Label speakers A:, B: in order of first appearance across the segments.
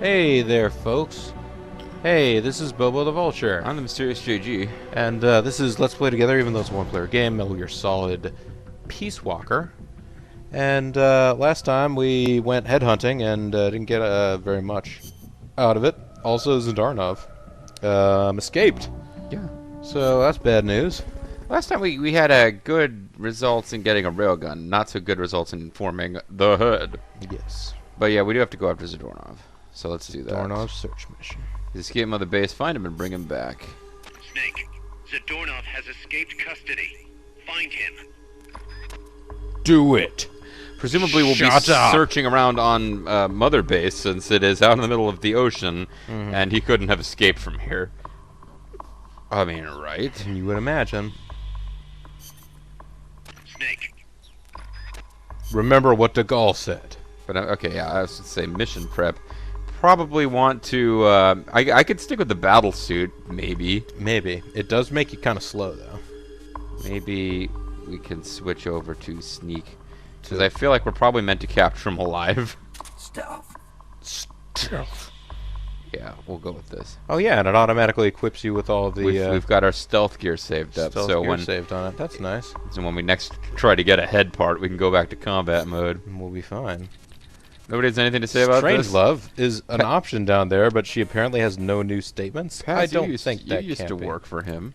A: Hey there, folks. Hey, this is BoboTheVulture.
B: I'm the Mysterious JG.
A: And this is Let's Play Together, even though it's a one-player game, Metal Gear Solid Peace Walker. And last time we went headhunting and didn't get very much out of it. Also, Zadarnov escaped.
B: Yeah.
A: So that's bad news.
B: Last time we had good results in getting a railgun, not so good results in forming the hood.
A: Yes.
B: But yeah, we do have to go after Zadarnov. So let's do that.
A: Zadarnov's search mission.
B: Escape him of the base, find him, and bring him back.
C: Snake, Zadarnov has escaped custody. Find him.
A: Do it.
B: Presumably we'll
A: Shut
B: be
A: up.
B: searching around on Mother Base, since it is out in the middle of the ocean, and he couldn't have escaped from here. I mean, right?
A: You would imagine.
C: Snake.
A: Remember what De Gaulle said.
B: But okay, yeah, I was going to say mission prep. Probably want to. I could stick with the battle suit, maybe.
A: Maybe. It does make you kind of slow, though.
B: Maybe we can switch over to sneak, because I feel like we're probably meant to capture him alive.
A: Stealth.
B: Yeah, we'll go with this.
A: Oh yeah, and it automatically equips you with all the.
B: We've got our stealth gear saved up,
A: stealth
B: so
A: gear
B: when
A: saved on it. That's nice.
B: so when we next try to get a head part, we can go back to combat mode.
A: We'll be fine.
B: Nobody has anything to say about this?
A: Strangelove is an option down there, but she apparently has no new statements.
B: Paz,
A: I don't
B: you used,
A: think that
B: you used
A: can
B: to
A: be.
B: work for him.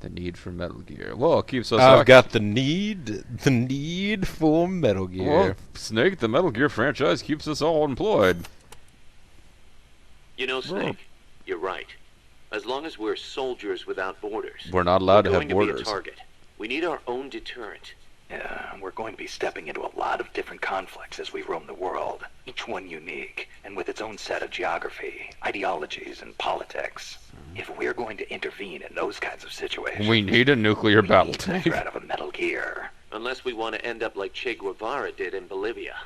B: The need for Metal Gear. Whoa, keeps us.
A: I've got the need for Metal Gear.
B: Well, Snake, the Metal Gear franchise keeps us all employed.
D: You know, Snake, you're right. As long as we're soldiers without borders,
B: We're not allowed to
D: we're
B: have
D: going to be
B: borders.
D: a target. We need our own deterrent.
E: Yeah, we're going to be stepping into a lot of different conflicts as we roam the world, each one unique, and with its own set of geography, ideologies, and politics. If we're going to intervene in those kinds of situations,
B: We need a nuclear
E: we
B: battle
E: need the
B: tank.
E: threat of a Metal Gear.
D: Unless we want to end up like Che Guevara did in Bolivia.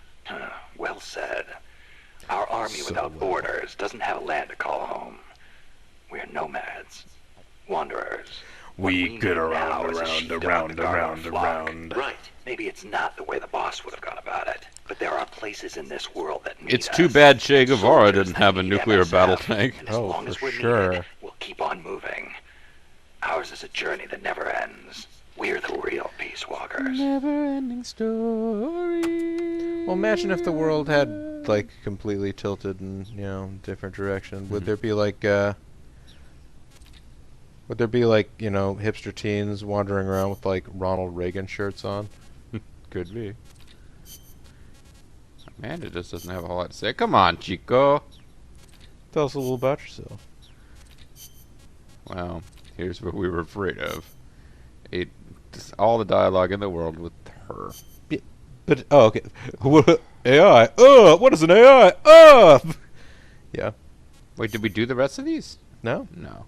E: Well said. Our army without borders doesn't have a land to call home. We're nomads, wanderers. What
A: We
E: need
A: get
E: now
A: around,
E: is a
A: around,
E: sheepdog
A: around,
E: to guard our
A: around,
E: flock.
A: around.
D: Right.
E: Maybe it's not the way the boss would have gone about it, but there are places in this world that need
B: It's
E: us.
B: too bad Che Guevara
E: Soldiers
B: didn't
E: that
B: have a
E: need
B: nuclear
E: MSF,
B: battle tank.
E: And as
A: Oh,
E: long as
A: for
E: we're
A: sure.
E: needed, we'll keep on moving. Ours is a journey that never ends. We're the real Peace Walkers.
B: Never-ending story.
A: Well, imagine if the world had like completely tilted in different direction. Would there be like hipster teens wandering around with like Ronald Reagan shirts on?
B: Could be. Amanda just doesn't have a whole lot to say. Come on, Chico.
A: Tell us a little about yourself.
B: Well, here's what we were afraid of. All the dialogue in the world with her.
A: But okay, what AI? What is an AI? Yeah.
B: Wait, did we do the rest of these?
A: No.
B: No.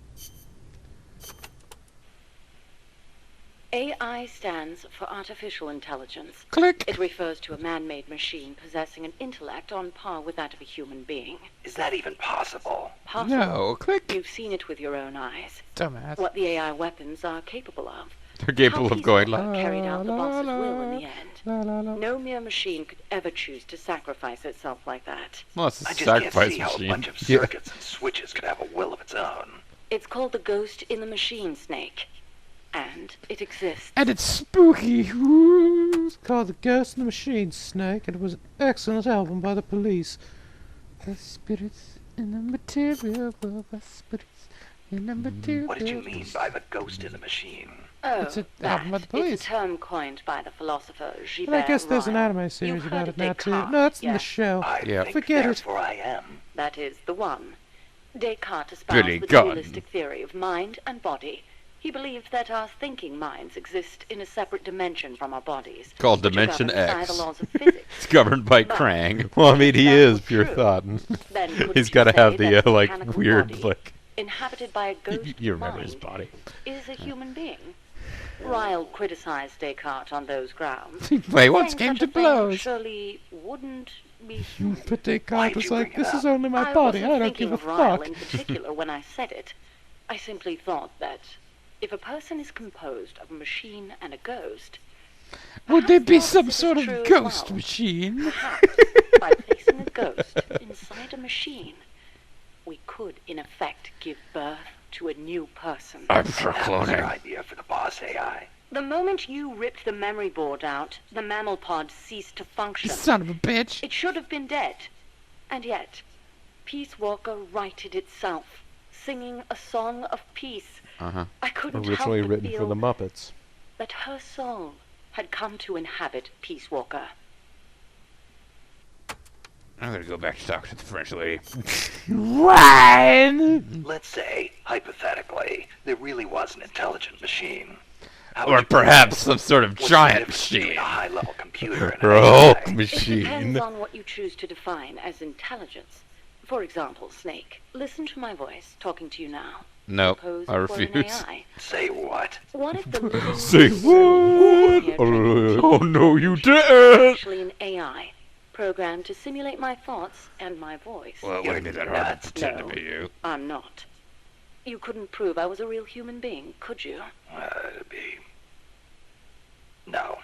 F: AI stands for artificial intelligence.
B: Click.
F: It refers to a man-made machine possessing an intellect on par with that of a human being.
E: Is that even possible?
F: Possible.
B: No, click.
F: You've seen it with your own eyes.
B: Dumbass.
F: What the AI weapons are capable of.
B: They're capable
F: How
B: of going
F: peaceful
B: la
F: carried out the
B: la
F: boss's
B: la
F: will in the end.
B: la la la.
F: No mere machine could ever choose to sacrifice itself like that.
B: Well, it's a
E: I just can't
B: sacrifice
E: see how a
B: machine.
E: bunch of circuits and switches could have a will of its own.
F: It's called the ghost in the machine, Snake. And it exists.
B: And it's spooky. Ooh.
A: It's called The Ghost in the Machine, Snake, and it was an excellent album by the Police.
B: The spirits in the material world. The spirits in the material.
E: What did you mean by the ghost in the machine?
F: Oh,
B: It's an
F: that.
B: album by the Police.
F: It's a term coined by the philosopher Gilbert
A: And I guess there's an
F: Ryle.
A: anime series
F: You've
A: about
F: heard
A: it
F: of
A: now too.
F: Descartes,
A: No, it's in the
F: yes.
A: show.
E: I
B: Yeah.
E: think
A: Forget it.
E: therefore I am.
F: That is the one. Descartes espoused
B: Billy
F: the
B: Gunn.
F: dualistic theory of mind and body. He believed that our thinking minds exist in a separate dimension from our bodies.
B: Called
F: which are
B: Dimension
F: governed by
B: X.
F: the laws of physics.
B: It's governed by
F: But-
B: Krang.
A: Well, I mean, he
F: That
A: is
F: was
A: pure
F: true.
A: thought.
F: Then couldn't
A: He's
F: you
A: got to
F: say
A: have the
F: that a
A: like
F: mechanical
A: weird
F: body,
A: like.
F: inhabited by a ghost
A: You remember
F: mind,
A: his body.
F: is a human being? Ryle criticized Descartes on those grounds.
B: Wait, once
F: saying
B: came
F: such
B: to
F: a thing
B: blows.
F: surely wouldn't be human.
A: But Descartes
E: Why'd
A: was
E: you
A: like,
E: bring it
A: "This
E: up?
A: is only my
F: I
A: body.
F: wasn't
A: I don't
F: thinking
A: give a
F: of Ryle
A: fuck."
F: in particular when I said it. I simply thought that if a person is composed of a machine and a ghost,
B: Would there
F: Perhaps
B: be
F: the
B: some
F: opposite is
B: sort of
F: true as
B: ghost
F: well.
B: machine?
F: Perhaps by placing a ghost inside a machine, we could, in effect, give birth to a new person.
B: I'm for
E: That was your
B: cloning.
E: idea for the boss AI.
F: The moment you ripped the memory board out, the mammal pod ceased to function.
B: Son of a bitch.
F: It should have been dead. And yet, Peace Walker righted itself, singing a song of peace.
B: Uh-huh.
F: I couldn't
A: Originally
F: help but
A: written for
F: feel
A: the Muppets.
F: that her soul had come to inhabit Peace Walker.
B: I'm gonna go back to talk to the French lady. Ryan!
E: Let's say, hypothetically, there really was an intelligent machine. How
B: Or
E: would you
B: perhaps some sort of
E: What's the
B: giant
E: difference between
B: machine.
E: a high-level computer and
A: Or
E: an
A: a
E: AI?
A: Hulk
F: It
A: machine.
F: depends on what you choose to define as intelligence. For example, Snake, listen to my voice talking to you now.
B: Nope,
F: Suppose
B: I
F: it were an
B: refuse.
F: AI.
E: Say what?
F: What if the living
A: Say
F: what?
B: Oh no, you didn't!
F: Actually an AI, programmed to simulate my thoughts and my voice.
B: Well, it wouldn't be that hard
E: nuts.
B: to pretend
F: No.
B: to be you.
F: I'm not. You couldn't prove I was a real human being, could you?
E: It'd be... No.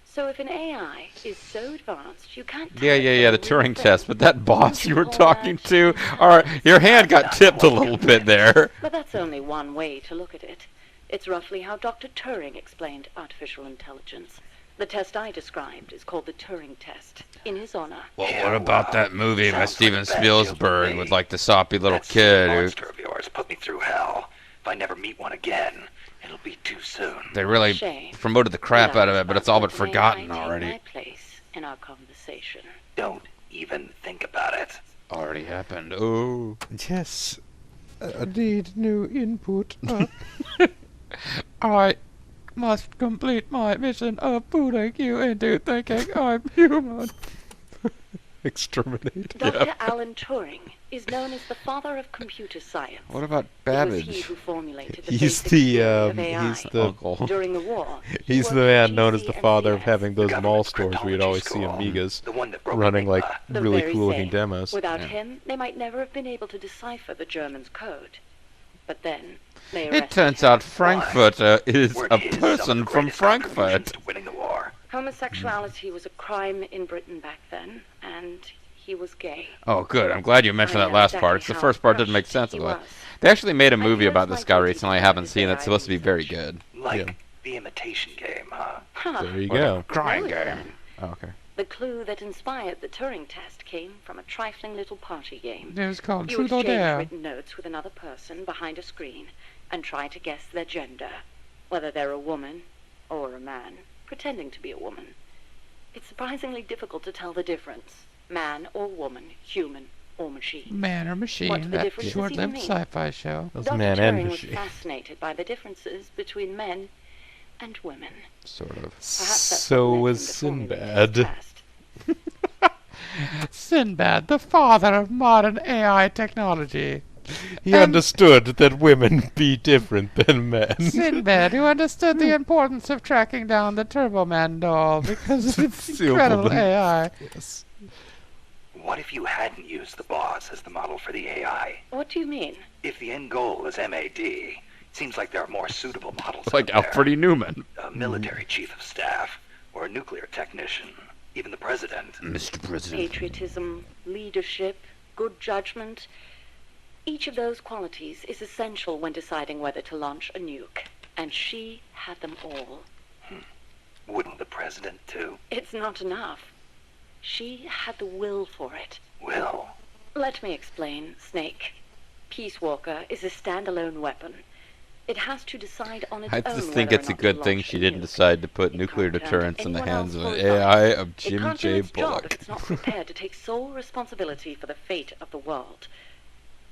F: So if an AI is so advanced, you can't tell
B: Yeah,
F: it
B: the
F: from a real
B: Turing
F: thing,
B: test, but that boss you were
F: call
B: talking
F: that
B: to, alright, your hand got tipped a little bit there.
F: But that's only one way to look at it. It's roughly how Dr. Turing explained artificial intelligence. The test I described is called the Turing test, in his honor.
B: Well,
E: Yeah,
B: what about
E: well,
B: that movie by
E: sounds
B: Steven
E: like a bad deal to
B: Spielberg
E: me.
B: with like the soppy little
E: That
B: kid who
E: monster of yours put me through hell. If I never meet one again, it'll be too soon.
B: they really
F: Shame.
B: promoted the crap out of it, but it's all but
F: Without
B: forgotten
F: may I take
B: already.
F: my place in our conversation.
E: Don't even think about it.
B: Already happened. Oh.
A: Yes. I need new input.
B: I must complete my mission of putting you into thinking I'm human.
A: Exterminate.
F: Dr. Alan Turing is known as the father of computer science.
B: What about
F: It was he
B: Babbage?
F: who formulated the
A: He's
F: basic
A: the
F: theory of AI.
A: he's the
B: Uncle.
F: During the war, he
A: he's the
F: worked
A: man
F: for
A: known as the
F: GC and
A: father of
F: CS.
A: having those
E: The
A: mall
E: government's
A: stores where you'd
E: cryptology
A: always see
E: school.
A: Amigas
E: The one that broke
A: running like
E: Enigma.
F: The
A: really
F: very
A: cool
F: same.
A: looking demos.
F: Without
B: Yeah.
F: him, they might never have been able to decipher the Germans' code. But then, they
B: It
F: arrested
B: turns
F: him.
B: out Frankfurter is
E: Weren't
B: a
E: his some of
B: person
E: the
B: from
E: greatest contributions
B: Frankfurt.
E: to winning the war.
F: Homosexuality was a crime in Britain back then, and he was gay.
B: Oh, good. I'm glad you mentioned
F: I
B: that
F: know
B: last
F: exactly
B: part. 'Cause the
F: how
B: first part didn't make
F: crushed
B: sense
F: he
B: of it.
F: was.
B: They actually made a
F: I
B: movie
F: feel
B: about
F: it's
B: this
F: my
B: guy
F: duty
B: recently. I
F: to
B: haven't
F: his
B: seen it. It's supposed to be very
F: research.
B: good.
E: Like
A: Yeah.
E: the imitation game, huh?
F: Huh.
A: There you
B: Or the
A: go.
B: Crying
F: Well,
B: game.
F: then,
B: Oh, okay.
F: The clue that inspired the Turing test came from a trifling little party game.
B: It was called
F: You
B: Truth or
F: exchange
B: Dare.
F: written notes with another person behind a screen and try to guess their gender, whether they're a woman or a man, pretending to be a woman. It's surprisingly difficult to tell the difference. Man or woman, human or machine.
B: Man or
F: What
B: Machine,
F: do the
B: that
F: differences
B: short-lived
F: even mean?
B: sci-fi show.
A: Those
F: Dr.
A: man and
F: Turing was
A: machine.
F: fascinated by the differences between men and women.
B: Sort of.
F: Perhaps that's
A: So
F: what led
A: was
F: him to formulate his
A: Sinbad.
F: test.
B: Sinbad, the father of modern AI technology.
A: He
B: And-
A: understood that women be different than men.
B: Sinbad, who understood the importance of tracking down the Turbo Man doll because of its incredible
A: Silverman.
B: AI.
A: Yes.
E: What if you hadn't used the boss as the model for the AI?
F: What do you mean?
E: If the end goal is MAD, seems like there are more suitable models
B: Like
E: out there.
B: Alfred E. Newman.
E: A military chief of staff, or a nuclear technician, even the president.
B: Mr. President.
F: Patriotism, leadership, good judgment. Each of those qualities is essential when deciding whether to launch a nuke. And she had them all.
E: Wouldn't the president too?
F: It's not enough. She had the will for it.
E: Will.
F: Let me explain, Snake. Peace Walker is a standalone weapon. It has to decide on its
B: I
F: own
B: just think
F: whether
B: it's
F: or
B: a
F: not
B: good
F: to
B: thing
F: launch
B: she
F: a
B: didn't
F: nuke.
B: decide to put
F: It
B: nuclear
F: can't turn
B: deterrence in the
F: anyone
B: hands of
F: else
B: an
F: for
B: AI
F: advice.
B: of
F: It
B: Jim
F: can't do
B: J.
F: its job if
B: Bullock.
F: it's not prepared to take sole responsibility for the fate of the world.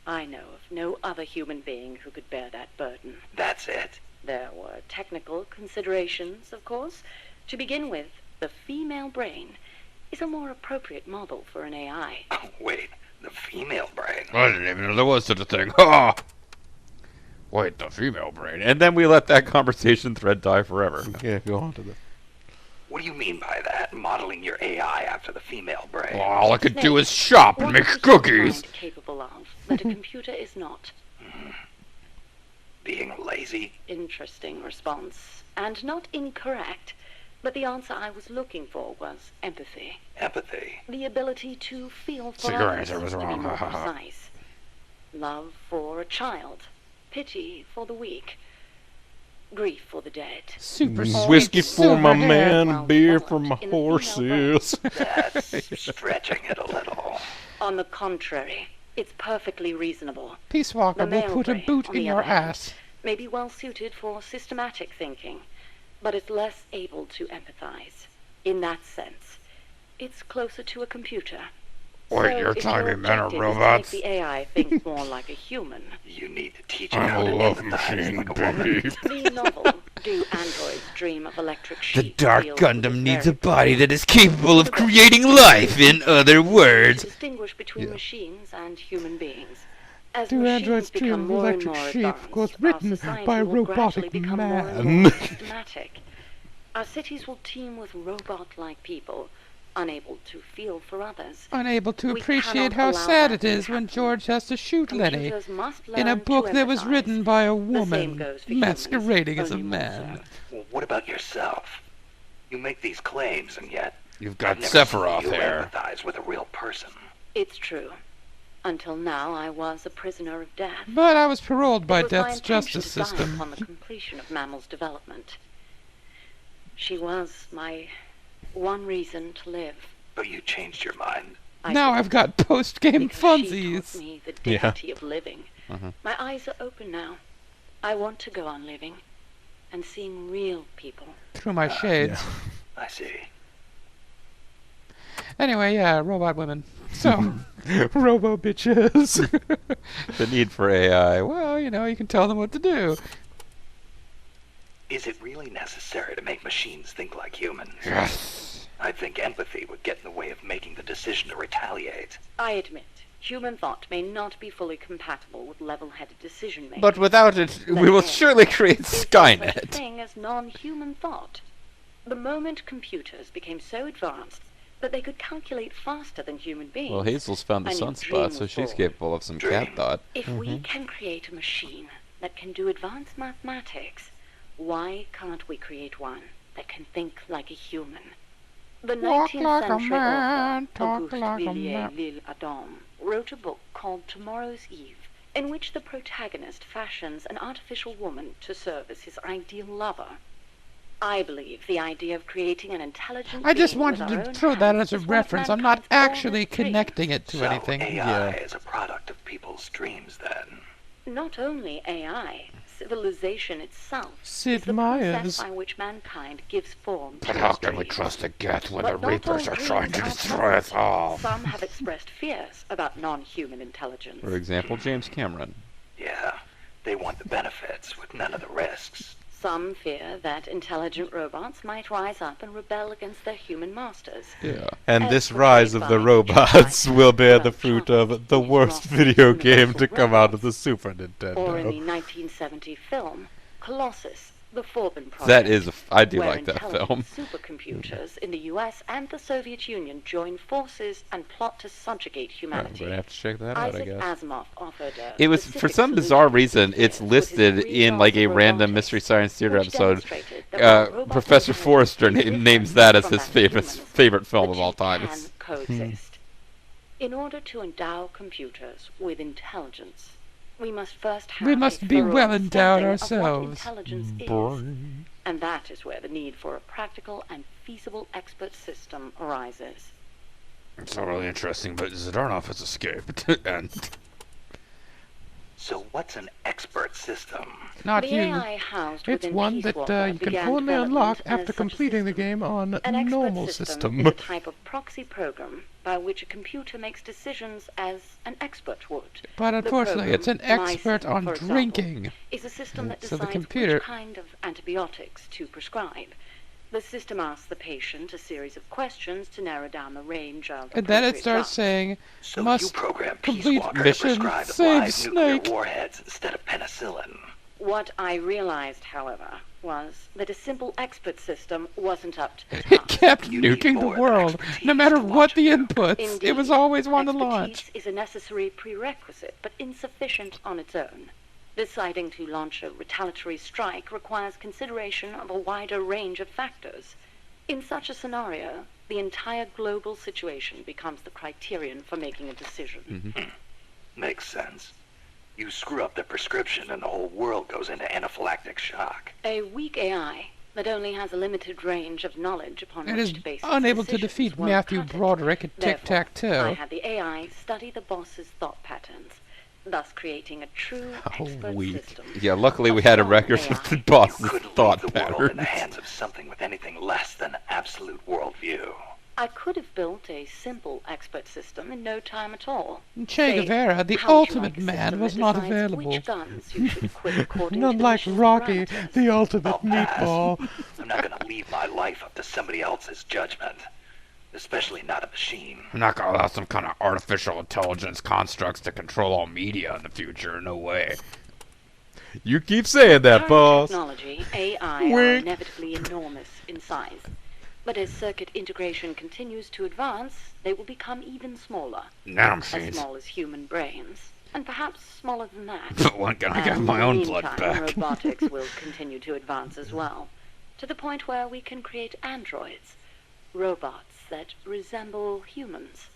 F: I know of no other human being who could bear that burden.
E: That's it.
F: There were technical considerations, of course. To begin with, the female brain is a more appropriate model for an AI.
E: Oh, wait, the female brain.
B: I didn't even know there was such a thing. Ha! Wait, the female brain. And then we let that conversation thread die forever.
A: Yeah, go on to the.
E: What do you mean by that? Modeling your AI after the female brain?
B: All I could do is shop and
F: What
B: make
F: is your
B: cookies.
F: mind capable of that a computer is not?
E: Being lazy?
F: Interesting response. And not incorrect. But the answer I was looking for was empathy.
E: Empathy?
F: The ability to feel for
A: Cigarette,
F: others,
A: I was
F: to be
A: wrong,
F: more
A: ha, ha, ha.
F: precise. Love for a child. Pity for the weak. Grief for the dead.
G: Super sweet
A: Whiskey for my
G: silver hair.
A: man,
F: Well
A: beer
F: developed
A: for my
F: in the female brain.
A: horses.
E: That's stretching it a little.
F: On the contrary, it's perfectly reasonable.
G: Peace Walker
F: The
G: will
F: male
G: put a
F: brain,
G: boot
F: on
G: in
F: the
G: your
F: other hand,
G: ass.
F: may be well suited for systematic thinking, but it's less able to empathize. In that sense, it's closer to a computer.
A: Wait,
F: So
A: you're
F: if
A: telling
F: your
A: me men are
F: objective is
A: robots?
F: to make the AI think more like a human.
E: You need to teach it
A: I'm
E: how
A: a
E: to
A: love
E: empathize
A: machine,
E: like a woman.
A: babe.
F: The novel, Do Androids Dream of Electric
H: The
F: Sheep?
H: Dark
F: deals with
H: Gundam
F: this
H: needs a
F: very
H: body
F: problem.
H: that is capable of creating life, in other
F: To
H: words.
F: distinguish between
A: Yeah.
F: machines and human beings. As
G: Do
F: machines
G: Androids Dream
F: become
G: of
F: more and
G: Electric
F: more
G: Sheep
F: advanced,
G: was
F: our
G: written
F: society
G: by a
F: will gradually
G: robotic
F: become more and
G: man.
F: more systematic. Our cities will teem with robot-like people, unable to feel for others.
G: Unable to
F: We
G: appreciate
F: cannot
G: how
F: allow
G: sad
F: that
G: it
F: to
G: is when
F: happen.
G: George has to shoot Lenny
F: Computers must
G: in a
F: learn
G: book
F: to
G: that was
F: empathize.
G: written by a
F: The same
G: woman
F: goes for humans,
G: masquerading as a
F: only more
G: man.
F: so.
E: Well, what about yourself? You make these claims, and yet
A: You've
E: I've
A: got
E: never seen
A: Sephiroth
E: you
A: there.
E: empathize with a real person.
F: It's true. Until now, I was a prisoner of death.
G: But I was paroled by
F: It was my
G: Death's
F: intention
G: justice
F: to die
G: system.
F: upon the completion of Mammal's development. She was my one reason to live.
E: But you changed your mind.
F: I
G: Now
F: did,
G: I've got post-game
F: because she taught
G: funsies.
F: me the
A: Yeah.
F: dignity of living.
A: Mhm.
F: My eyes are open now. I want to go on living and seeing real people.
G: Through my shades.
E: I see.
G: Anyway, yeah, robot women. So, robo bitches.
B: The need for AI.
G: Well, you know, you can tell them what to do.
E: Is it really necessary to make machines think like humans?
A: Yes.
E: I think empathy would get in the way of making the decision to retaliate.
F: I admit, human thought may not be fully compatible with level-headed decision-making.
B: But without it, we will surely create
F: Is there such a
B: Skynet.
F: thing as non-human thought? The moment computers became so advanced that they could calculate faster than human beings.
B: Well, Hazel's found the
F: I knew
B: sunspot,
F: dream
B: so
F: was
B: she's
F: born.
B: capable of some cat
E: Dream.
B: thought.
F: If we can create a machine that can do advanced mathematics, why can't we create one that can think like a human? The
G: Walk
F: 19th
G: like a
F: century
G: man,
F: author
G: talk
F: Auguste
G: like a
F: Villiers
G: man.
F: L'Isle-Adam wrote a book called Tomorrow's Eve, in which the protagonist fashions an artificial woman to serve as his ideal lover. I believe the idea of creating an intelligent
G: I just
F: being with
G: wanted
F: our
G: to
F: own
G: throw that
F: hands
G: as a
F: is one of
G: reference. I'm not
F: mankind's
G: actually
F: oldest dreams.
G: connecting it to
E: So
G: anything.
E: AI is a product of people's dreams, then.
F: Not only AI, civilization itself
G: Sid
F: is the
G: Meier's.
F: process by which mankind gives form to
A: But how
F: its
A: can we
F: dreams.
A: trust a Geth when
F: But
A: the
F: not
A: Reapers
F: all
A: are trying to
F: dreams are
A: destroy us
F: pleasant.
A: all?
F: Some have expressed fears about non-human intelligence.
B: For example, James Cameron.
E: Yeah, they want the benefits with none of the risks.
F: Some fear that intelligent robots might rise up and rebel against their human masters.
B: Yeah.
A: And
F: As
A: this
F: portrayed
A: rise of
F: by
A: the
F: Jedi
A: robots will bear the
F: Jedi
A: fruit
F: Charles
A: of the
F: Dickens'
A: worst
F: Lost
A: video
F: Universal
A: game to come out of
F: Robots.
A: the Super
F: Or in the
A: Nintendo.
F: 1970 film, Colossus, the Forbin Project.
B: That is, I do
F: where
B: like that film.
F: intelligent supercomputers in the US and the Soviet Union join forces and plot to subjugate
A: I'm
F: humanity.
A: gonna have to check that out, I
F: Isaac
A: guess.
F: Asimov offered a
B: It was, for
F: specific
B: some
F: solution
B: bizarre
F: to
B: reason,
F: this
B: it's
F: with his
B: listed
F: three
B: in like a
F: laws of
B: random
F: robotics,
B: Mystery Science Theater
F: which
B: episode.
F: demonstrated that while robots
B: Professor
F: and humans
B: Forrester
F: may differ
B: names that as
F: from
B: his
F: that of
B: favorite
F: humans,
B: favorite film
F: the
B: of all
F: two
B: time.
F: can coexist. In order to endow computers with intelligence, we must first have
G: We must
F: a
G: be
F: thorough
G: well endowed
F: understanding of what
G: ourselves.
F: intelligence is. And that is where the need for a practical and feasible expert system arises.
A: It's not really interesting, but Zadarnov has escaped. And
E: So what's an expert system?
G: Not
F: the
G: you.
F: AI housed
G: It's
F: within
G: one
F: Peace
G: that
F: Walker
G: you can
F: began
G: only
F: development
G: unlock
F: as
G: after
F: such a
G: completing the
F: system.
G: game on
F: An expert
G: normal
F: system
G: system.
F: is a type of proxy program by which a computer makes decisions as an expert would.
G: But
F: The
G: unfortunately, it's an
F: program,
G: expert
F: MySim,
G: on
F: for example,
G: drinking.
F: is a system that
G: So the
F: decides
G: computer-
F: which kind of antibiotics to prescribe. The system asks the patient a series of questions to narrow down the range of
G: And then it
F: appropriate
G: starts
F: drugs.
G: saying,
E: So you
G: must
E: program Peace
G: complete
E: Walker to
G: mission,
E: prescribe
G: save
E: live nuclear
G: Snake.
E: warheads instead of penicillin.
F: What I realized, however, was that a simple expert system wasn't up to the
G: It
F: task.
G: kept
E: You need
G: nuking the
E: more than
G: world, no
E: expertise
G: matter
E: to
G: what
E: launch
G: the
E: a nuke.
G: inputs.
F: Indeed,
G: It was always one to
F: expertise
G: launch.
F: is a necessary prerequisite, but insufficient on its own. Deciding to launch a retaliatory strike requires consideration of a wider range of factors. In such a scenario, the entire global situation becomes the criterion for making a decision.
E: Makes sense. You screw up the prescription and the whole world goes into anaphylactic shock.
F: A weak AI that only has a limited range of knowledge upon
G: It
F: which
G: is
F: to base its
G: unable to
F: decisions
G: defeat
F: won't
G: Matthew
F: cut it.
G: Broderick at
F: Therefore, I
G: tic-tac-toe.
F: had the AI study the boss's thought patterns, thus creating a true expert
A: weak.
F: system.
B: Yeah, luckily we had a record of the
E: You
B: boss's
E: couldn't
B: thought
E: leave the world in the
B: patterns.
E: hands of something with anything less than absolute worldview.
F: I could have built a simple expert system in no time at all.
G: Che
F: Say,
G: Guevara, the
F: how would you
G: ultimate
F: like a
G: man,
F: system
G: was
F: that
G: not
F: decides
G: available.
F: Which guns you should equip according
G: Not
F: to the
G: like
F: mission's
G: Rocky,
F: parameters.
G: the ultimate
E: I'll pass.
G: meatball.
E: I'm not gonna leave my life up to somebody else's judgment. Especially not a machine.
H: I'm not gonna allow some kind of artificial intelligence constructs to control all media in the future. No way.
A: You keep saying that,
F: Current
A: boss.
F: technology, AI, are
A: Wink.
F: inevitably enormous in size. But as circuit integration continues to advance, they will become even smaller. As
H: Nanomachines.
F: small as human brains. And perhaps smaller than that.
H: But when can I get
F: And
H: my
F: in the
H: own
F: meantime,
H: blood back?
F: robotics will continue to advance as well. To the point where we can create androids. Robots that resemble humans.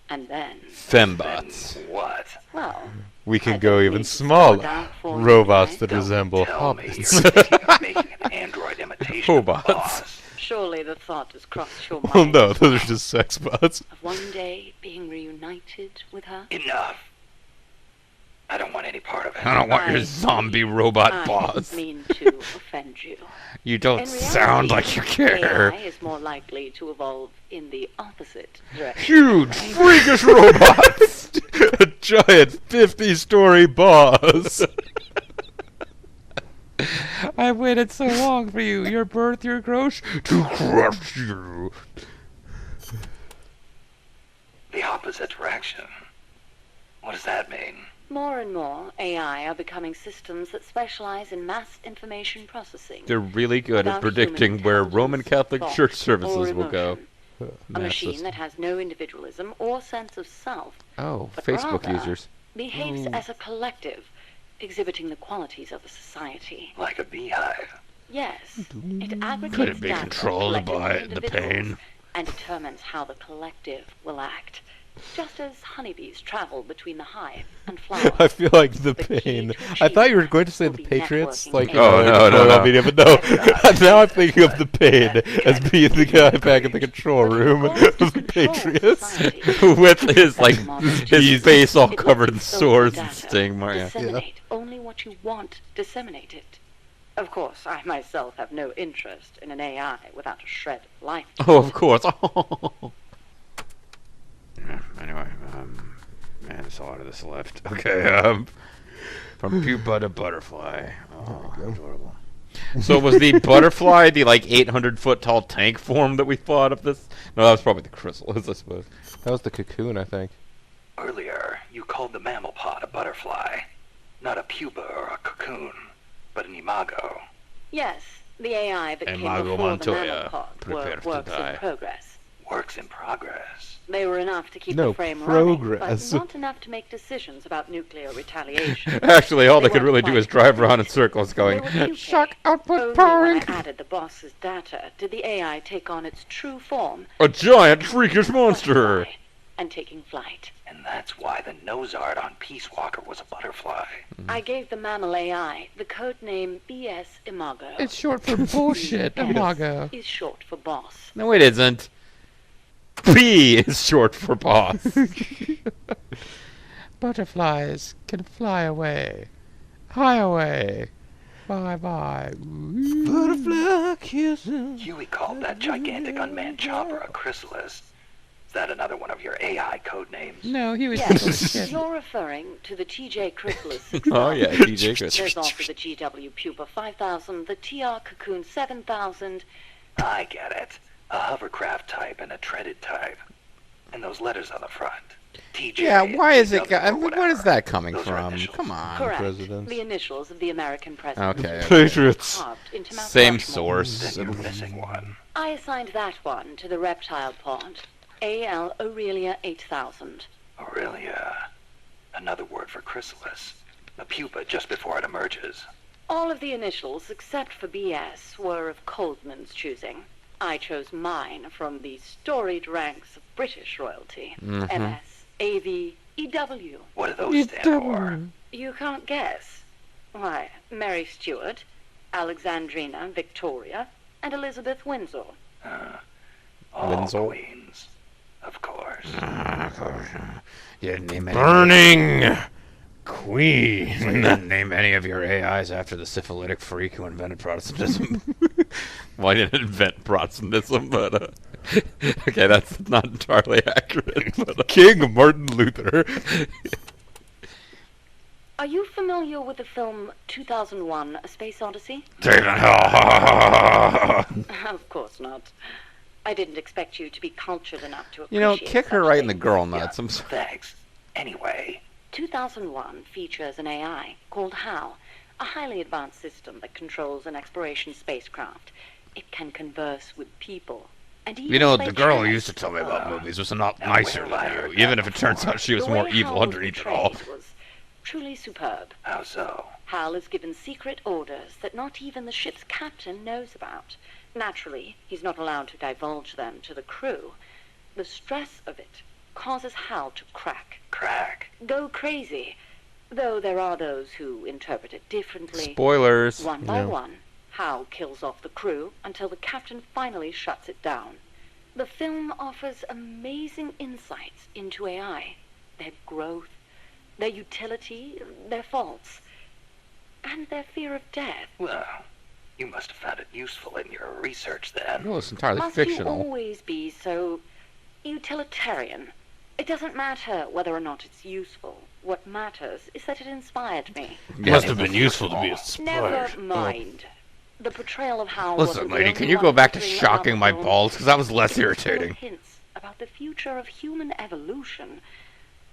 F: And then,
B: Fembots.
E: Then what?
F: well,
A: We can
F: I
A: go
F: don't
A: even
F: need to spell
A: smaller.
F: it out for you,
A: Robots
F: right?
A: that
E: Don't
A: resemble
E: tell me
A: hobbits.
E: you're thinking of making an android imitation of the
A: Hobots.
E: boss.
F: Surely the thought has crossed your mind.
A: Well, no, those are just sex bots.
F: Of one day being reunited with her?
E: Enough. I don't want any part of it.
H: I don't want your
F: I-
H: zombie robot
F: I
H: boss.
F: didn't mean to offend you.
H: You don't
F: In
H: sound
F: reality,
H: like you care.
F: AI is more likely to evolve in the opposite direction.
A: Huge, freakish robots! A giant 50-story boss!
G: I waited so long for you, your birth, your grosh,
H: To crush you.
E: The opposite direction. What does that mean?
F: More and more, AI are becoming systems that specialize in mass information processing.
B: They're really good at
F: without
B: predicting
F: human
B: where
F: intelligence,
B: Roman Catholic
F: thought,
B: Church
F: or
B: services will go.
F: emotion. A machine that has no individualism or sense of self,
B: Oh,
F: but
B: Facebook
F: rather
B: users.
F: behaves as a collective, exhibiting the qualities of a society.
E: Like a beehive.
F: Yes, it aggregates
H: Could it be
F: data
H: controlled
F: collected
H: by
F: from
H: the
F: individuals
H: pain?
F: and determines how the collective will act. Just as honeybees travel between the hive and flowers.
A: I feel like the
F: The key
A: pain.
F: to
A: I thought you were
F: achievement
A: going to say
F: will
A: the
F: be
A: Patriots,
F: networking
A: like
F: and
B: Oh, no, no, no.
A: media, but no. Now I'm thinking of the pain as being the guy back in the control
F: But
A: room
F: it
A: of
F: goes to
A: the
F: control
A: Patriots.
F: society.
B: With his, like,
F: Technology.
B: his face all
F: It
B: covered in
F: lets you filter
B: swords and
F: data,
B: sting marks. Yeah.
F: Disseminate only what you want disseminated. Of course, I myself have no interest in an AI without a shred of life.
B: Oh, of course.
H: Anyway, man, there's a lot of this left. Okay, from pupa to butterfly. Oh, adorable.
B: So was the butterfly the, like, 800-foot tall tank form that we thought of this? No, that was probably the chrysalis, I suppose.
A: That was the cocoon, I think.
E: Earlier, you called the mammal pod a butterfly. Not a pupa or a cocoon, but an imago.
F: Yes, the AI that came
H: Imago
F: before the
H: Montoya,
F: mammal pod were
H: prepare to
F: works
H: die.
F: in progress.
E: Works in progress.
F: They were enough to keep
A: No,
F: the frame running,
A: progress.
F: but not enough to make decisions about nuclear retaliation.
B: Actually, all they
F: They
B: could
F: weren't
B: really do
F: quite
B: is drive around in
F: complete.
B: circles
F: They
B: going,
F: were pupae.
G: shock output
F: Only
G: powering.
F: when I added the boss's data did the AI take on its true form,
B: a giant freakish monster!
F: butterfly, and taking flight.
E: And that's why the nose art on Peace Walker was a butterfly.
F: I gave the mammal AI the code name BS Imago.
G: It's short for bullshit,
F: S
G: Imago.
F: is short for boss.
B: No, it isn't. B is short for boss.
G: Butterflies can fly away. High away. Bye bye.
A: Butterfly kisses.
E: Huey called that gigantic unmanned chopper a chrysalis. Is that another one of your AI code names?
G: No, he was
F: Yes,
G: bullshit.
F: you're referring to the TJ Chrysalis 6000.
B: Oh, yeah, TJ Chris.
F: There's also the GW Pupa 5000, the TR Cocoon 7000.
E: I get it. A hovercraft type and a treaded type. And those letters on the front. TJ.
B: Yeah, why is it?
E: W,
B: I mean,
E: or
B: where is
E: whatever.
B: that coming
E: Those are
B: from?
E: initials.
B: Come on.
F: Correct.
A: presidents.
F: The initials of the American president.
B: Okay.
A: Patriots.
F: Carved into Mount
B: Same
F: Rushmore.
B: source.
E: Then you're missing one.
F: I assigned that one to the reptile pod. AL Aurelia 8000.
E: Aurelia. Another word for chrysalis. A pupa just before it emerges.
F: All of the initials, except for BS, were of Coldman's choosing. I chose mine from the storied ranks of British royalty. MS, AV, EW.
E: What do those stand for?
F: You can't guess. Why, Mary Stuart, Alexandrina Victoria, and Elizabeth Windsor.
E: All
A: Windsor?
E: queens. Of course.
H: You didn't name any.
A: Burning Queen.
H: You didn't name any of your AIs after the syphilitic freak who invented Protestantism.
B: Well, I didn't invent Protestantism, but okay, that's not entirely accurate. But,
A: King Martin Luther.
F: Are you familiar with the film 2001: A Space Odyssey? Of course not. I didn't expect you to be cultured enough to appreciate
B: you know, kick her
F: such
B: right in the
F: things.
B: girl nuts. I'm sorry.
E: Thanks. Anyway,
F: 2001 features an AI called HAL, a highly advanced system that controls an exploration spacecraft. It can converse with people. And even
H: You know,
F: play
H: the girl who
F: chess.
H: used to tell me about movies was a lot
E: Now,
H: nicer
E: where have I
H: than you,
E: heard
H: even
E: that
H: if it turns
E: before?
H: out she was
F: The
H: more
F: way
H: evil
F: Hal was
H: underneath it all.
F: portrayed was truly superb.
E: how so?
F: Hal is given secret orders that not even the ship's captain knows about. Naturally, he's not allowed to divulge them to the crew. The stress of it causes Hal to crack,
E: Crack.
F: go crazy, though there are those who interpret it differently.
B: Spoilers.
F: One by one, Hal kills off the crew until the captain finally shuts it down. The film offers amazing insights into AI, their growth, their utility, their faults, and their fear of death.
E: Well, you must have found it useful in your research then.
B: No, it's entirely
F: Must you
B: fictional.
F: always be so utilitarian? It doesn't matter whether or not it's useful. What matters is that it inspired me.
H: Must have been useful to be a
F: Never
H: spy.
F: mind. The portrayal of Hal
H: Listen,
F: wasn't the
H: lady,
F: only
H: can you
F: one
H: go back to
F: featuring
H: shocking
F: about
H: my
F: the film.
H: balls? Because that was less
F: It's full of
H: irritating.
F: hints about the future of human evolution.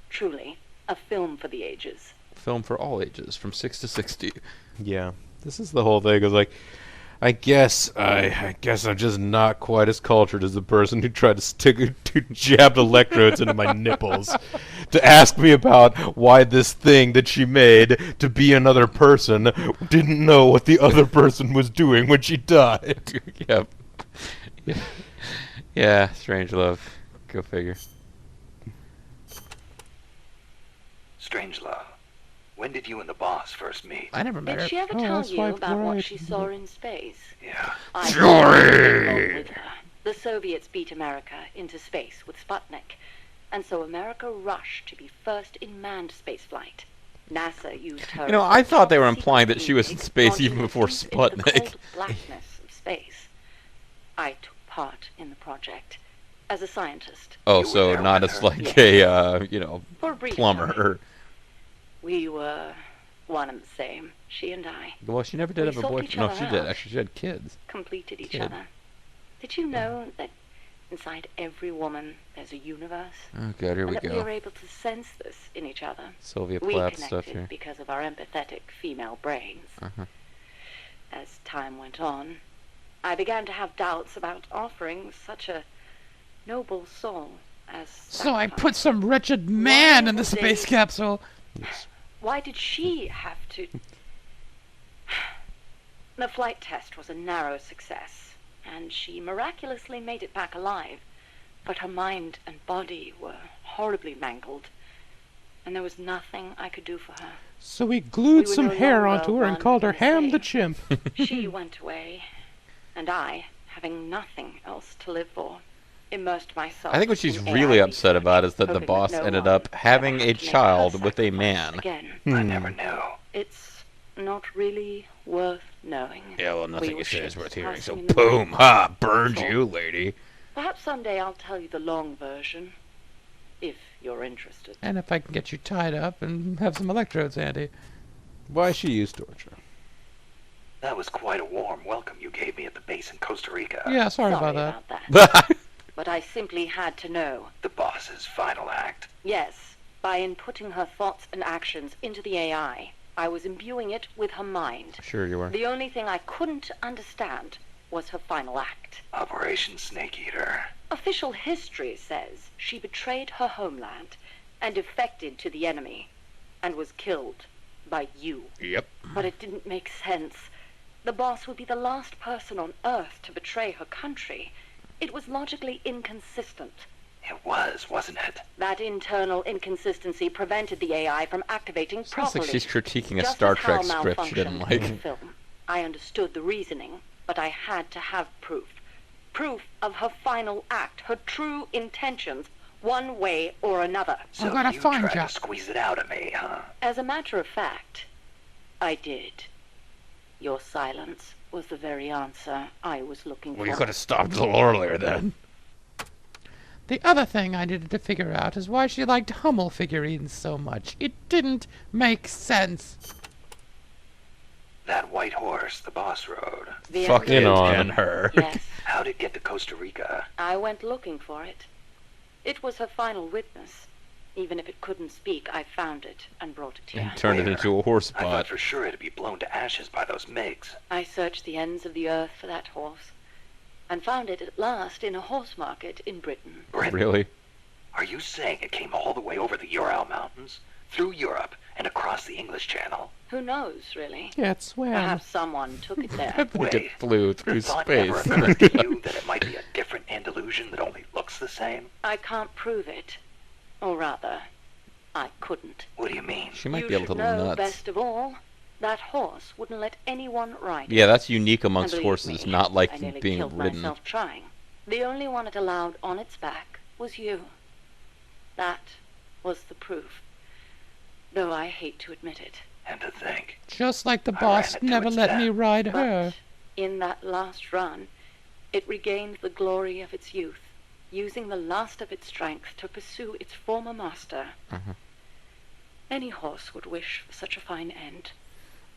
F: Truly, a film for the ages.
B: Film for all ages, from 6 to 60.
A: Yeah, this is the whole thing. Is like, I guess I'm just not quite as cultured as the person who tried to jabbed electrodes into my nipples to ask me about why this thing that she made to be another person didn't know what the other person was doing when she died.
B: Yep. Yeah, Strangelove. Go figure.
E: Strangelove, when did you and the boss first meet?
H: I never met
F: Did
H: her.
F: she ever
A: Oh,
F: tell
A: that's
F: you
A: quite
F: about what
A: right.
F: she saw in space?
E: Yeah.
F: I
H: Fury!
F: along with her. The Soviets beat America into space with Sputnik, and so America rushed to be first in manned spaceflight. NASA used her.
B: You know,
F: as
B: I
F: a
B: thought they were
F: top
B: implying that
F: secret
B: she was in
F: teammate,
B: space
F: launching
B: even
F: her
B: before
F: deep into the
B: Sputnik.
F: cold blackness of space. I took part in the project as a scientist.
B: Oh,
E: You were
B: so
E: there
B: not
E: with
B: as
E: her?
B: like a,
F: For a brief
B: plumber.
F: time. We were one and the same, she and I.
B: Well, she never did
F: We
B: have a
F: sought
B: boyfriend.
F: each
B: No,
F: other
B: she did.
F: out.
B: Actually, she had kids.
F: Completed each
B: Kid.
F: other. Did you know that inside every woman there's a universe?
B: Oh, God, here we
F: and that we
B: go.
F: are able to sense this in each other.
B: Sylvia
F: We
B: Plath
F: connected
B: stuff here.
F: because of our empathetic female brains.
B: Uh-huh.
F: As time went on, I began to have doubts about offering such a noble soul as
G: So I
F: sacrifice.
G: put some wretched man in the
F: would
G: space
F: they-
G: capsule.
F: Why did she have to... The flight test was a narrow success, and she miraculously made it back alive. But her mind and body were horribly mangled, and there was nothing I could do for her.
G: So we glued
F: We were
G: some
F: no
G: hair
F: longer
G: onto her and
F: one
G: called her
F: and the
G: Ham the
F: same.
G: Chimp.
F: She went away, and I, having nothing else to live for, immersed myself
B: I think what she's
F: in
B: really
F: AI
B: upset
F: research,
B: about is that the
F: hoping
B: boss
F: no
B: ended
F: one
B: up having
F: ever
B: a
F: had to make her
B: child with a
F: sacrifice
B: man.
F: Again.
E: I never knew.
F: It's not really worth knowing.
H: Yeah, well, nothing
F: We
H: you
F: were
H: say is
F: ships
H: worth hearing, so
F: passing in the
H: boom,
F: night.
H: ha, burned you, lady.
F: Perhaps someday I'll tell you the long version, if you're interested.
G: And if I can get you tied up and have some electrodes handy.
A: Why she used torture?
E: That was quite a warm welcome you gave me at the base in Costa Rica.
G: Yeah, sorry about that.
F: that. But I simply had to know.
E: The boss's final act.
F: Yes, by inputting her thoughts and actions into the AI, I was imbuing it with her mind.
B: Sure you were.
F: The only thing I couldn't understand was her final act.
E: Operation Snake Eater.
F: Official history says she betrayed her homeland and defected to the enemy and was killed by you.
B: Yep.
F: But it didn't make sense. The boss would be the last person on Earth to betray her country. It was logically inconsistent.
E: It was, wasn't it?
F: That internal inconsistency prevented the AI from activating
B: Sounds
F: properly.
B: like she's critiquing a
F: Just
B: Star
F: as how
B: Trek script she didn't
F: malfunctioned in
B: like.
F: the film. I understood the reasoning, but I had to have proof. Proof of her final act, her true intentions, one way or another.
E: So
G: I'm gonna
E: you
G: find
E: tried
G: ya.
E: to squeeze it out of me, huh?
F: As a matter of fact, I did. Your silence was the very answer I was looking
H: Well,
F: for.
H: you could have stopped a little earlier then.
G: The other thing I needed to figure out is why she liked Hummel figurines so much. It didn't make sense.
E: That white horse the boss rode.
F: The
B: Fucking
A: In
F: answer-
A: on
B: and her.
F: Yes,
E: How'd it get to Costa Rica?
F: I went looking for it. It was her final witness. Even if it couldn't speak, I found it and brought it here.
B: And turned it
E: Where?
B: into a horse
E: I thought
B: bot.
E: for sure it'd be blown to ashes by those MiGs.
F: I searched the ends of the earth for that horse and found it at last in a horse market in Britain.
E: Britain?
B: Really?
E: Are you saying it came all the way over the Ural Mountains, through Europe, and across the English Channel?
F: Who knows, really?
G: Yeah, it's swam.
F: Perhaps someone took it there.
B: I think it
E: Wait,
B: flew through
E: The thought never
B: space.
E: occurred to you that it might be a different Andalusian that only looks the same?
F: I can't prove it. Or rather, I couldn't.
E: What do you mean?
B: She might
F: You
B: be a
F: should
B: little
F: know
B: nuts.
F: best of all, that horse wouldn't let anyone ride it.
B: Yeah, that's unique
F: And
B: amongst
F: believe
B: horses,
F: me,
B: not
F: I
B: like
F: nearly
B: being
F: killed
B: ridden.
F: myself trying. The only one it allowed on its back was you. That was the proof. Though I hate to admit it.
E: And to think,
G: Just like the
E: I
G: boss
E: ran it to
G: never
E: its
G: let
E: death.
G: me ride her.
F: But in that last run, it regained the glory of its youth, using the last of its strength to pursue its former master.
B: Mhm.
F: Any horse would wish for such a fine end.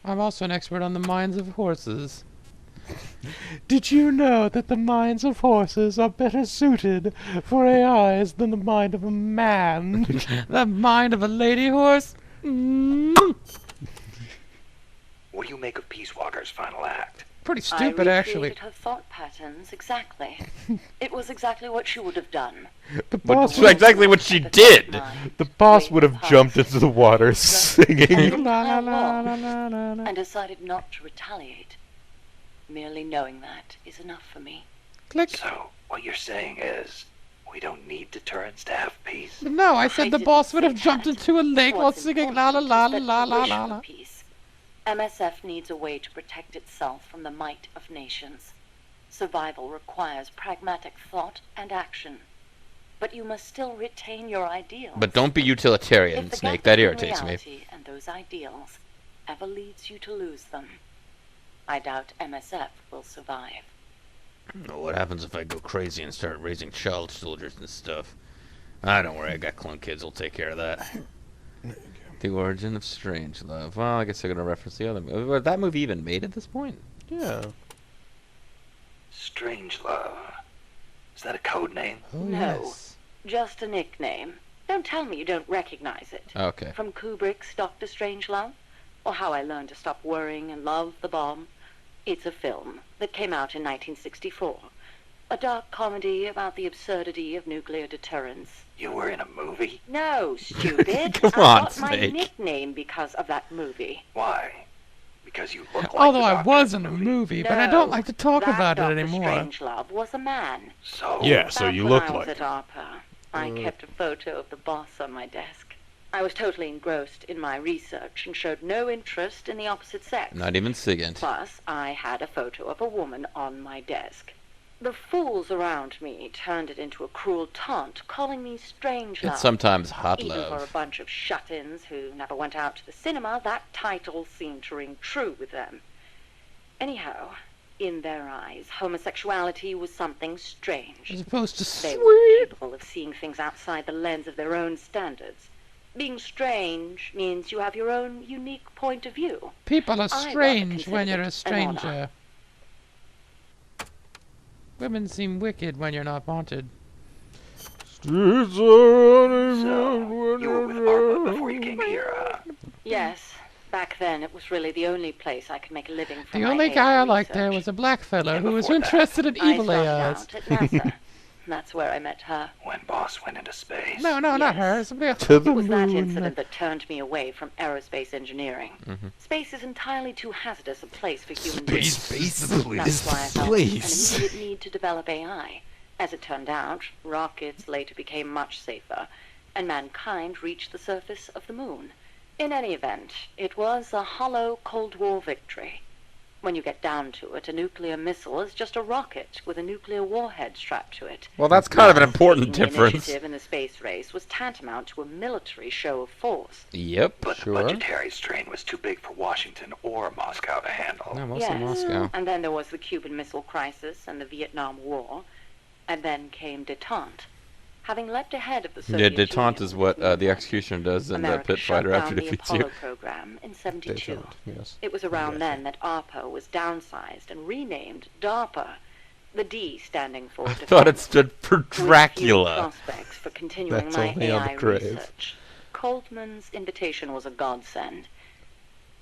G: I'm also an expert on the minds of horses. Did you know that the minds of horses are better suited for AIs than the mind of a man? The mind of a lady horse? Mm.
E: what do you make of Peace Walker's final act?
G: Pretty
F: I
G: stupid, actually.
F: recreated her thought patterns exactly. It was exactly what she would have done.
G: The
B: But
G: boss
B: that's exactly what she did!
A: The boss would have jumped into the water singing.
G: La, la, la, la, la, la, la.
F: and decided not to retaliate. Merely knowing that is enough for me.
G: Click.
E: So, what you're saying is, we don't need deterrents to have peace?
G: No, I said the
F: didn't
G: boss would
F: say
G: have jumped
F: that.
G: into a lake while
F: What's
G: singing la la
F: important
G: la
F: is that
G: la
F: we
G: la
F: wish
G: la
F: for
G: la.
F: peace. MSF needs a way to protect itself from the might of nations. Survival requires pragmatic thought and action. But you must still retain your ideals.
B: But don't be utilitarian,
F: If the
B: Snake.
F: gap
B: That
F: between
B: irritates me.
F: reality and those ideals ever leads you to lose them, I doubt MSF will survive.
H: What happens if I go crazy and start raising child soldiers and stuff? Ah, don't worry, I got clone kids. I'll take care of that.
B: The origin of Strangelove. Well, I guess they're gonna reference the other movie. Was that movie even made at this point?
A: Yeah.
E: Strangelove. Is that a code name?
G: Oh,
F: No.
G: yes.
F: Just a nickname. Don't tell me you don't recognize it.
B: Okay.
F: From Kubrick's Dr. Strangelove, or How I Learned to Stop Worrying and Love the Bomb. It's a film that came out in 1964. A dark comedy about the absurdity of nuclear deterrence.
E: You were in a movie?
F: No, stupid.
B: Come
F: I
B: on,
F: got my
B: Snake.
F: nickname because of that movie.
E: Why? Because you look like
G: Although
E: the
G: I
E: doctor
G: was
E: in
G: in
E: the
G: a
E: movie.
G: movie, but I don't like to talk
F: that
G: about it
F: Dr.
G: anymore.
F: Strangelove was a man.
E: So,
A: Yeah, so
F: Back
A: you
F: when
A: look
F: I was
A: like
F: at ARPA, I kept a photo of the boss on my desk. I was totally engrossed in my research and showed no interest in the opposite sex.
B: Not even SIGINT.
F: Plus, I had a photo of a woman on my desk. The fools around me turned it into a cruel taunt, calling me Strangelove.
B: It's sometimes hot
F: Even for a
B: love.
F: bunch of shut-ins who never went out to the cinema, that title seemed to ring true with them. Anyhow, in their eyes, homosexuality was something strange.
G: As opposed to
F: They were
G: sweet.
F: capable of seeing things outside the lens of their own standards. Being strange means you have your own unique point of view.
G: People are
F: rather
G: strange when
F: considered
G: you're a
F: an honor.
G: stranger. Women seem wicked when you're not wanted.
E: So, you were with ARPA before you came here, huh?
F: Yes, back then it was really the only place I could make a living from
G: The
F: my
G: only guy I
F: AI
G: liked there
F: research.
G: was a black fellow
E: And
G: who was
E: before that,
G: interested in
F: I
G: evil
F: started
G: AIs.
F: out at NASA. That's where I met her.
E: When Boss went into space.
G: No, not
F: Yes.
G: her. Somebody else.
A: To the
F: It was that
A: moon.
F: incident that turned me away from aerospace engineering.
A: Mm-hmm.
F: Space is entirely too hazardous a place for human beings.
A: Space
F: That's why I felt
A: place.
F: an immediate need to develop AI. As it turned out, rockets later became much safer, and mankind reached the surface of the moon. In any event, it was a hollow Cold War victory. When you get down to it, a nuclear missile is just a rocket with a nuclear warhead strapped to it.
B: Well, that's kind of an important
F: Taking the
B: difference.
F: initiative in the space race was tantamount to a military show of force.
B: Yep.
E: But
A: Sure.
E: the budgetary strain was too big for Washington or Moscow to handle.
B: No, mostly
F: Yes,
B: Moscow.
F: and then there was the Cuban Missile Crisis and the Vietnam War, and then came détente. Having leapt ahead of the
B: Yeah,
F: Soviet
B: detente
F: Union
B: is what
F: with
B: the Executioner does in the
F: America
B: Pit
F: shut
B: Fighter after
F: down the
B: defeats
F: Apollo
B: you.
F: program in '72.
A: Detente, yes.
F: It was around then that ARPA was downsized and renamed DARPA, the D standing for
B: I thought it stood for
F: With few
B: Dracula.
F: prospects for continuing
A: That's
F: my
A: only on the
F: AI
A: grave.
F: research. Coldman's invitation was a godsend.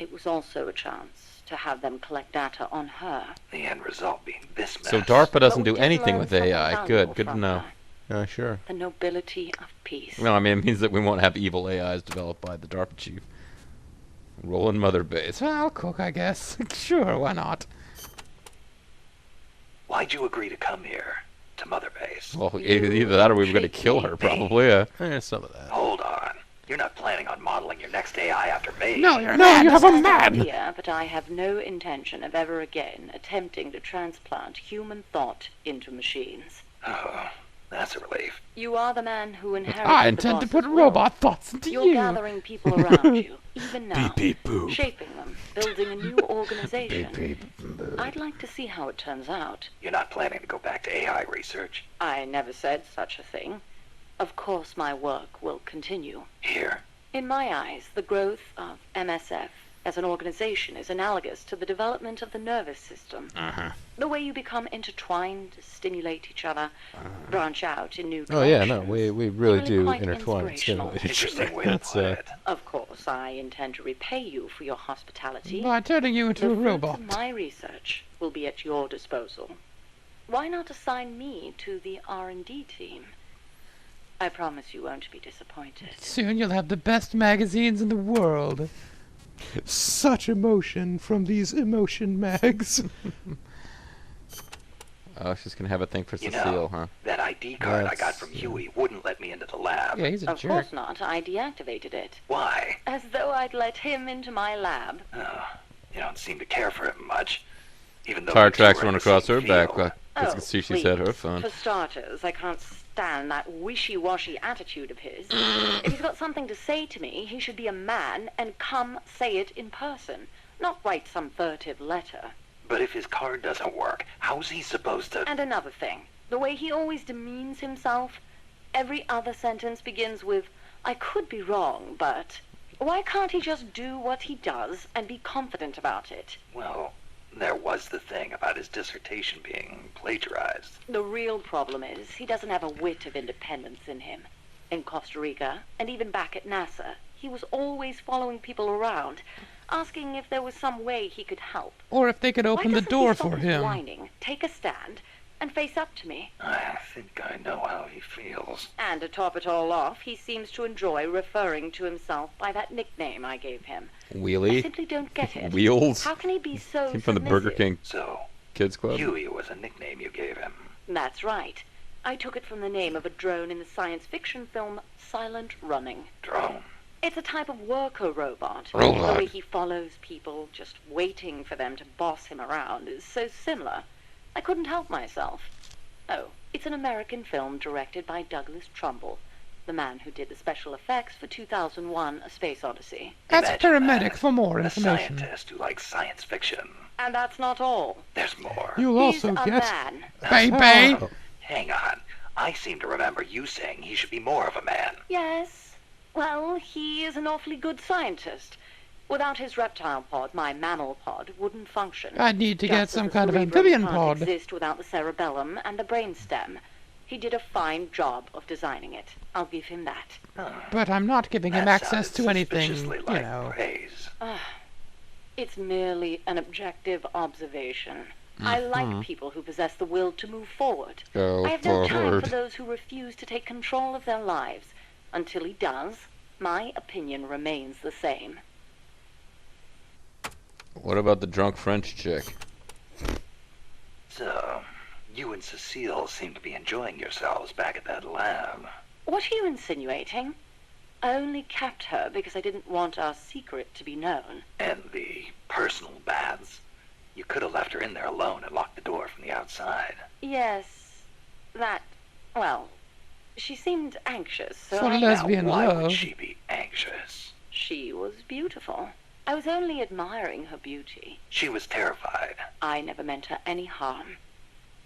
F: It was also a chance to have them collect data on her.
E: The end result being this mess.
B: So DARPA doesn't
F: But we
B: do
F: did
B: anything
F: learn
B: with
F: something
B: AI.
F: valuable
B: Good to
F: from
B: know.
F: her.
A: Yeah, sure.
F: The nobility of peace.
B: No, I mean it means that we won't have evil AIs developed by the DARPA chief. Rolling Mother Base.
G: I'll cook, I guess. Sure, why not?
E: Why'd you agree to come here? To Mother Base?
B: Well, either that or we were going to kill her, probably.
A: Some of that.
E: Hold on. You're not planning on modeling your next AI after me.
G: No, you're
A: No,
G: mad.
A: you have a
F: Understand
A: man.
F: idea, but I have no intention of ever again attempting to transplant human thought into machines.
E: Oh, that's a relief.
F: You are the man who inherited
G: I
F: the
G: intend to
F: boss's
G: put
F: will.
G: robot thoughts into
F: You're
G: you.
F: gathering people around you, even now,
A: Beep, boop.
F: shaping them, building a new organization. I'd like to see how it turns out.
E: You're not planning to go back to AI research?
F: I never said such a thing. Of course my work will continue.
E: Here?
F: In my eyes, the growth of MSF as an organization is analogous to the development of the nervous system. The way you become intertwined, stimulate each other, branch out in new
A: Oh
F: directions.
A: yeah, no, we really do
F: quite
A: intertwine and
F: inspirational.
A: stimulate each other.
E: Interesting way to
A: That's
E: put it.
F: Of course, I intend to repay you for your hospitality.
G: By turning you into
F: The
G: a
F: fruits
G: robot.
F: of my research will be at your disposal. Why not assign me to the R&D team? I promise you won't be disappointed.
G: Soon you'll have the best magazines in the world. Such emotion from these emotion mags.
B: Oh, she's going to have a thing for
E: You
B: Cecile,
E: know,
B: huh?
E: that ID card I got
A: That's-
E: from Huey wouldn't let me into the lab.
G: Yeah, he's a
F: Of
G: jerk.
F: course not. I deactivated it.
E: Why?
F: As though I'd let him into my lab.
E: Oh, you don't seem to care for him much. Even though
B: Tire
E: you two
B: tracks
E: are in
B: run
E: the
B: across
E: same
B: her back.
E: field.
B: As you can see, she's had her
F: please.
B: fun.
F: For starters, I can't stand that wishy-washy attitude of his. If he's got something to say to me, he should be a man and come say it in person, not write some furtive letter.
E: But if his card doesn't work, how's he supposed to...
F: And another thing, the way he always demeans himself. Every other sentence begins with, I could be wrong, but... Why can't he just do what he does and be confident about it?
E: Well, there was the thing about his dissertation being plagiarized.
F: The real problem is he doesn't have a whit of independence in him. In Costa Rica, and even back at NASA, he was always following people around, asking if there was some way he could help.
G: Or if they could open
F: Why
G: the
F: doesn't
G: door
F: he stop
G: for
F: his
G: him.
F: whining, take a stand, and face up to me?
E: I think I know how he feels.
F: And to top it all off, he seems to enjoy referring to himself by that nickname I gave him. I
B: Wheelie?
F: simply don't get it.
B: Wheels?
F: How can he be so
B: Came from the Burger
F: submissive?
B: King
E: So,
B: Kids Club?
E: Huey was a nickname you gave him.
F: That's right. I took it from the name of a drone in the science fiction film Silent Running.
E: Drone.
F: It's a type of worker robot.
B: Robot.
F: The way he follows people, just waiting for them to boss him around, is so similar. I couldn't help myself. Oh, it's an American film directed by Douglas Trumbull, the man who did the special effects for 2001: A Space Odyssey.
G: Ask
E: Imagine
G: paramedic
E: that.
G: for more
E: A
G: information.
E: scientist who likes science fiction.
F: And that's not all.
E: There's more.
G: You'll
F: He's
G: also
F: a
G: get
F: man.
G: baby.
A: Oh.
E: Hang on. I seem to remember you saying he should be more of a man.
F: Yes. Well, he is an awfully good scientist. Without his reptile pod, my mammal pod wouldn't function.
G: I'd need to get
F: Just as
G: some
F: the
G: kind of
F: cerebrum
G: amphibian
F: can't
G: pod.
F: exist without the cerebellum and the brainstem. He did a fine job of designing it. I'll give him that.
G: But I'm not giving him
E: That
G: access
E: sounded
G: to anything,
E: suspiciously
G: you
E: like
G: know.
E: praise.
F: It's merely an objective observation. I like people who possess the will to move forward.
B: Go
F: I have no time
B: forward.
F: for those who refuse to take control of their lives. Until he does, my opinion remains the same.
B: What about the drunk French chick?
E: So, you and Cecile seem to be enjoying yourselves back at that lab.
F: What are you insinuating? I only kept her because I didn't want our secret to be known.
E: And the personal baths. You could have left her in there alone and locked the door from the outside.
F: Yes, well, she seemed anxious, so
G: For
F: I...
G: lesbian
E: Now, why
G: love.
E: would she be anxious?
F: She was beautiful. I was only admiring her beauty.
E: She was terrified,
F: I never meant her any harm.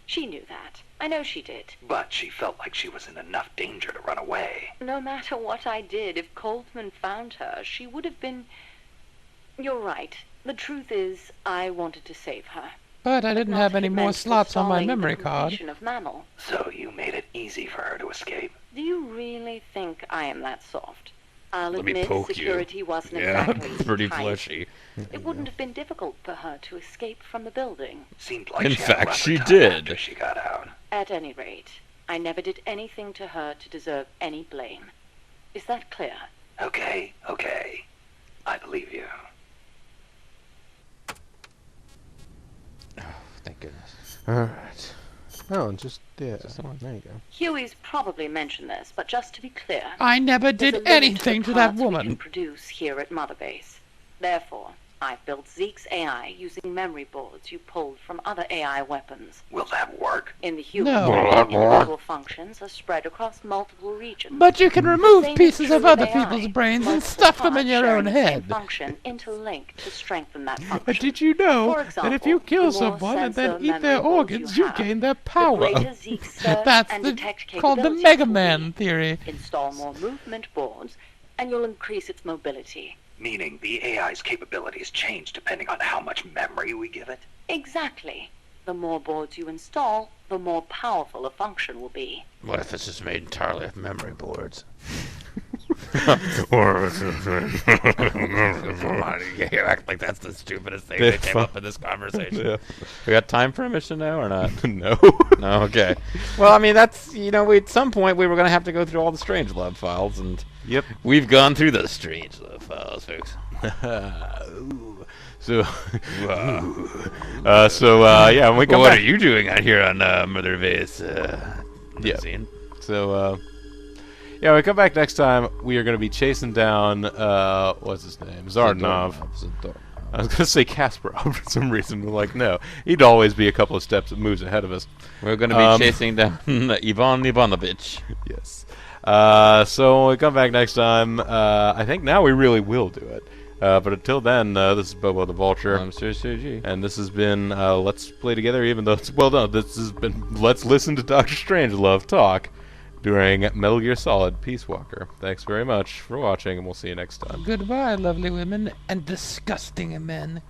F: She knew that. I know she did.
E: but she felt like she was in enough danger to run away.
F: No matter what I did, if Coltman found her, she would have been... You're right. The truth is, I wanted to save her.
G: But I didn't
F: Not
G: have
F: if
G: any
F: it
G: more
F: meant
G: slots on my
F: forestalling the
G: memory card.
F: completion of Mammal.
E: So you made it easy for her to escape.
F: Do you really think I am that soft? I'll
B: Let me
F: admit
B: poke you.
F: security wasn't
B: Yeah,
F: exactly
B: pretty
F: tight.
B: fleshy.
F: It wouldn't have been difficult for her to escape from the building.
E: Seemed like
B: In
E: she had a
B: fact,
E: rougher
B: she
E: time
B: did.
E: after she got out.
F: At any rate, I never did anything to her to deserve any blame. Is that clear?
E: Okay. I believe you.
B: Thank goodness.
A: Alright. Oh, and just, yeah. There you go.
F: Huey's probably mentioned this, but just to be clear,
G: I never
F: there's a
G: did
F: limit
G: anything
F: the
G: to that
F: parts we can
G: woman.
F: produce here at Mother Base. Therefore, I've built Zeke's AI using memory boards you pulled from other AI weapons.
E: Will that work?
F: In the human
G: No.
F: brain, individual functions are spread across multiple regions.
G: But you can
F: The
G: remove
F: same is
G: pieces
F: true
G: of other
F: AI.
G: people's brains and
F: Multiple
G: stuff them in
F: parts
G: your
F: sharing
G: own
F: the same
G: head.
F: function interlink to strengthen that
G: But
F: function.
G: did you know
F: For
G: that if you
F: example,
G: kill
F: the more
G: someone and
F: sensor
G: then eat their
F: memory boards
G: organs,
F: you
G: you
F: have,
G: gain their
F: the
G: power?
F: greater Zeke's search
G: That's
F: and
G: the,
F: detect
G: called the
F: capabilities
G: Mega
F: will
G: Man
F: be.
G: theory.
F: Install more movement boards, and you'll increase its mobility.
E: Meaning the AI's capabilities change depending on how much memory we give it?
F: Exactly. The more boards you install, the more powerful a function will be.
H: What if it's just made entirely of memory boards?
B: Or
H: You act like that's the stupidest thing that came up in this conversation.
B: yeah. We got time for a mission now or not?
A: No.
B: No, okay. Well, I mean, that's, at some point we were going to have to go through all the Strangelove files, and
A: Yep.
B: we've gone through those Strangelove files, folks.
A: Ooh. So,
B: Yeah,
A: when we come
H: What
A: back.
H: are you doing out here on Mother Base?
A: Yeah.
H: Scene?
A: So, when we come back next time, we are going to be chasing down, what's his name? Zadarnov. I was going to say Kasparov for some reason. We're like, no. He'd always be a couple of steps that moves ahead of us.
B: We're going to be chasing down Ivan Ivanovich.
A: Yes. So when we come back next time, I think now we really will do it. But until then, this is Bobo the Vulture.
B: I'm Sir G.
A: And this has been Let's Play Together, even though it's well done. This has been Let's Listen to Dr. Strangelove talk during Metal Gear Solid Peace Walker. Thanks very much for watching, and we'll see you next time.
G: Goodbye, lovely women and disgusting men.